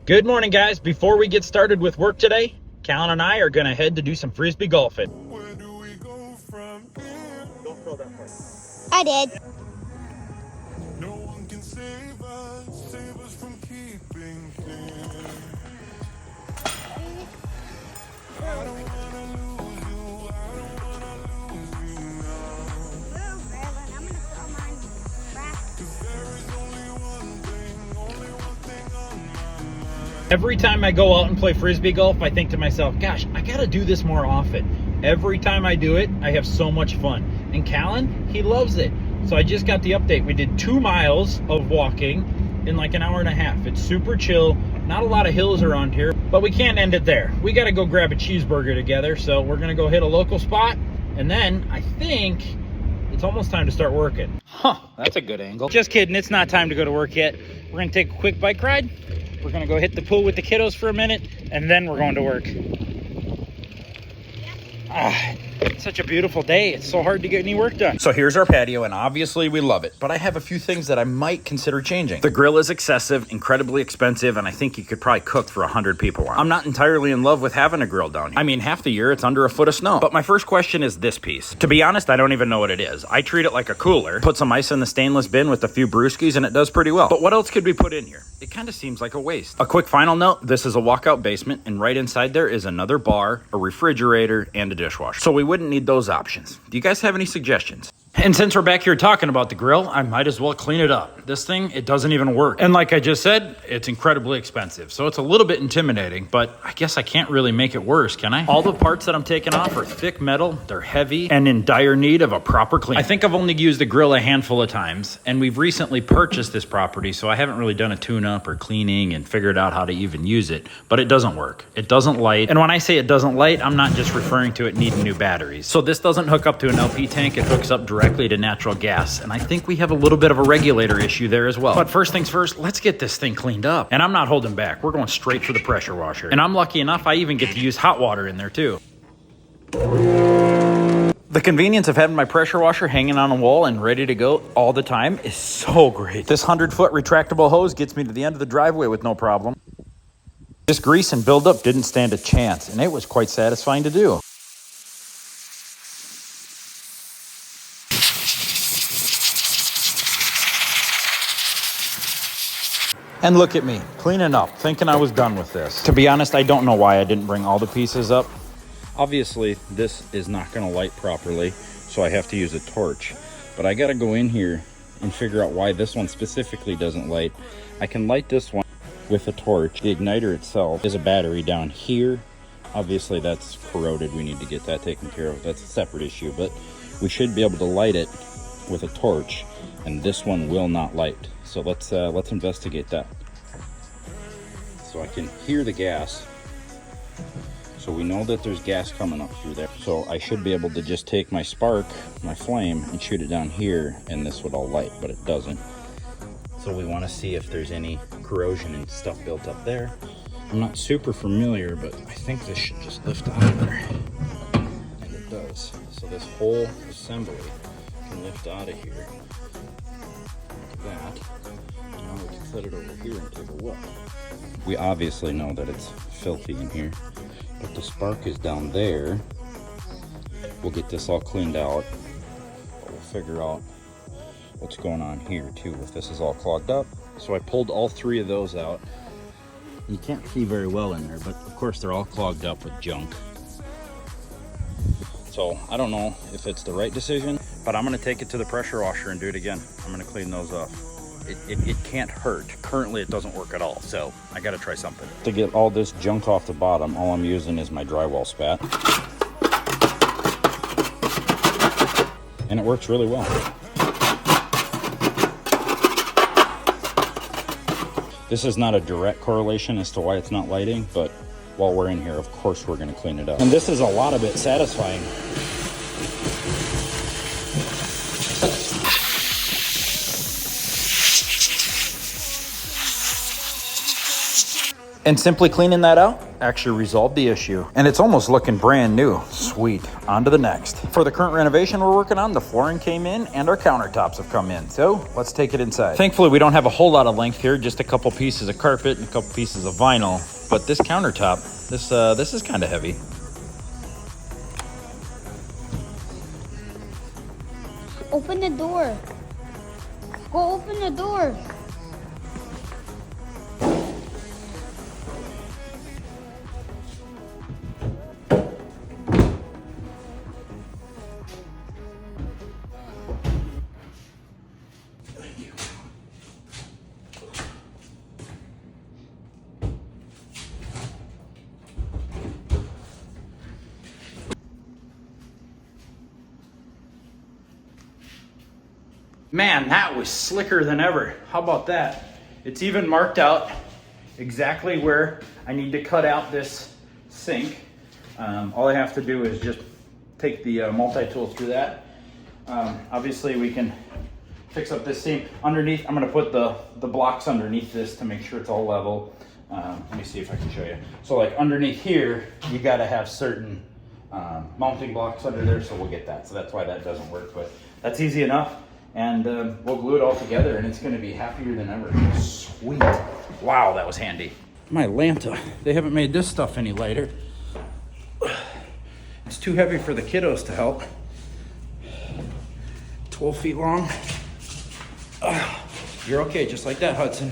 Good morning, guys. Before we get started with work today, Callan and I are going to head to do some Frisbee golfing. Where do we go from here? Don't throw that part. I did. No one can save us from keeping clear. I don't wanna lose you, I don't wanna lose you now. I'm gonna throw mine back. 'Cause there is only one thing on my mind. Every time I go out and play Frisbee golf, I think to myself, gosh, I got to do this more often. Every time I do it, I have so much fun. And Callan, he loves it. So I just got the update. We did 2 miles of walking in like an hour and a half. It's super chill. Not a lot of hills around here, but we can't end it there. We got to go grab a cheeseburger together. So we're going to go hit a local spot. And then I think it's almost time to start working. Huh, that's a good angle. Just kidding. It's not time to go to work yet. We're going to take a quick bike ride. We're going to go hit the pool with the kiddos for a minute, and then we're going to work. It's such a beautiful day. It's so hard to get any work done. So here's our patio, and obviously we love it, but I have a few things that I might consider changing. The grill is excessive, incredibly expensive, and I think you could probably cook for 100 people on. I'm not entirely in love with having a grill down here. I mean, half the year it's under a foot of snow. But my first question is this piece. To be honest, I don't even know what it is. I treat it like a cooler, put some ice in the stainless bin with a few brewskis, and it does pretty well. But what else could we put in here? It kind of seems like a waste. A quick final note, this is a walkout basement, and right inside there is another bar, a refrigerator, and a dishwasher. So we wouldn't need those options. Do you guys have any suggestions? And since we're back here talking about the grill, I might as well clean it up. This thing, it doesn't even work. And like I just said, it's incredibly expensive. So it's a little bit intimidating, but I guess I can't really make it worse, can I? All the parts that I'm taking off are thick metal, they're heavy, and in dire need of a proper clean. I think I've only used the grill a handful of times, and we've recently purchased this property, so I haven't really done a tune-up or cleaning and figured out how to even use it, but it doesn't work. It doesn't light. And when I say it doesn't light, I'm not just referring to it needing new batteries. So this doesn't hook up to an LP tank, it hooks up directly to natural gas, and I think we have a little bit of a regulator issue there as well. But first things first, let's get this thing cleaned up. And I'm not holding back. We're going straight for the pressure washer. And I'm lucky enough I even get to use hot water in there too. The convenience of having my pressure washer hanging on a wall and ready to go all the time is so great. This 100-foot retractable hose gets me to the end of the driveway with no problem. This grease and buildup didn't stand a chance, and it was quite satisfying to do. And look at me, cleaning up, thinking I was done with this. To be honest, I don't know why I didn't bring all the pieces up. Obviously, this is not gonna light properly, so I have to use a torch. But I gotta go in here and figure out why this one specifically doesn't light. I can light this one with a torch. The igniter itself is a battery down here. Obviously, that's corroded. We need to get that taken care of. That's a separate issue, but we should be able to light it with a torch, and this one will not light. So let's investigate that. So I can hear the gas. So we know that there's gas coming up through there. So I should be able to just take my spark, my flame, and shoot it down here, and this would all light, but it doesn't. So we want to see if there's any corrosion and stuff built up there. I'm not super familiar, but I think this should just lift out of there. And it does. So this whole assembly can lift out of here. Like that. Now we can set it over here and take a look. We obviously know that it's filthy in here, but the spark is down there. We'll get this all cleaned out. We'll figure out what's going on here too, if this is all clogged up. So I pulled all 3 of those out. You can't see very well in there, but of course they're all clogged up with junk. So I don't know if it's the right decision, but I'm gonna take it to the pressure washer and do it again. I'm gonna clean those off. It can't hurt. Currently it doesn't work at all, so I gotta try something. To get all this junk off the bottom, all I'm using is my drywall spat. And it works really well. This is not a direct correlation as to why it's not lighting, but while we're in here, of course we're gonna clean it up. And this is a lot of it satisfying. And simply cleaning that out actually resolved the issue. And it's almost looking brand new. Sweet. On to the next. For the current renovation we're working on, the flooring came in and our countertops have come in. So let's take it inside. Thankfully, we don't have a whole lot of length here, just a couple pieces of carpet and a couple pieces of vinyl. But this countertop, this is kind of heavy. Open the door. Go open the door. Man, that was slicker than ever. How about that? It's even marked out exactly where I need to cut out this sink. All I have to do is just take the multi-tool through that. Obviously we can fix up this seam. Underneath, I'm gonna put the blocks underneath this to make sure it's all level. Let me see if I can show you. So like underneath here, you gotta have certain mounting blocks under there, so we'll get that. So that's why that doesn't work, but that's easy enough. And we'll glue it all together and it's gonna be happier than ever. Sweet. Wow, that was handy. My Lanta, they haven't made this stuff any lighter. It's too heavy for the kiddos to help. 12 feet long. You're okay, just like that, Hudson.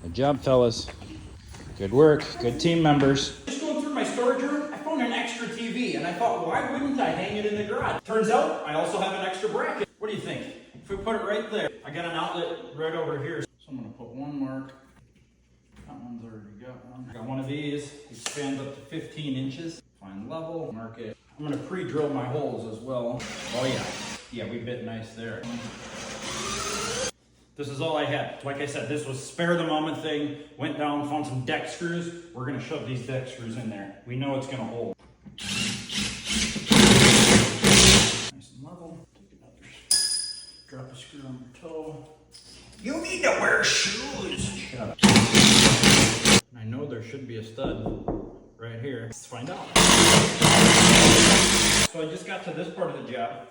Good job, fellas. Good work, good team members. Just going through my storage room, I found an extra TV and I thought, why wouldn't I hang it in the garage? Turns out, I also have an extra bracket. What do you think? If we put it right there, I got an outlet right over here. So I'm gonna put one mark. That one's already got one. I got one of these, it spans up to 15 inches. Find level, mark it. I'm gonna pre-drill my holes as well. Oh yeah, yeah, we bit nice there. This is all I had. Like I said, this was spare the moment thing. Went down, found some deck screws. We're gonna shove these deck screws in there. We know it's gonna hold. Nice and level. Take another, drop a screw on your toe. You need to wear shoes. Shut up. I know there should be a stud right here. Let's find out. So I just got to this part of the job.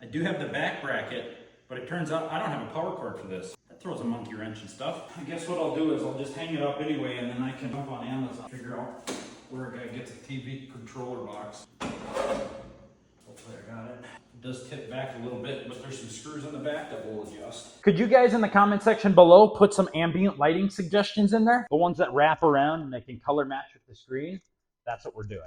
I do have the back bracket. But it turns out I don't have a power cord for this. That throws a monkey wrench and stuff. I guess what I'll do is I'll just hang it up anyway and then I can jump on Amazon, figure out where a guy gets a TV controller box. Hopefully I got it. It does tip back a little bit, but there's some screws in the back that will adjust. Could you guys in the comment section below put some ambient lighting suggestions in there? The ones that wrap around and they can color match with the screen? That's what we're doing.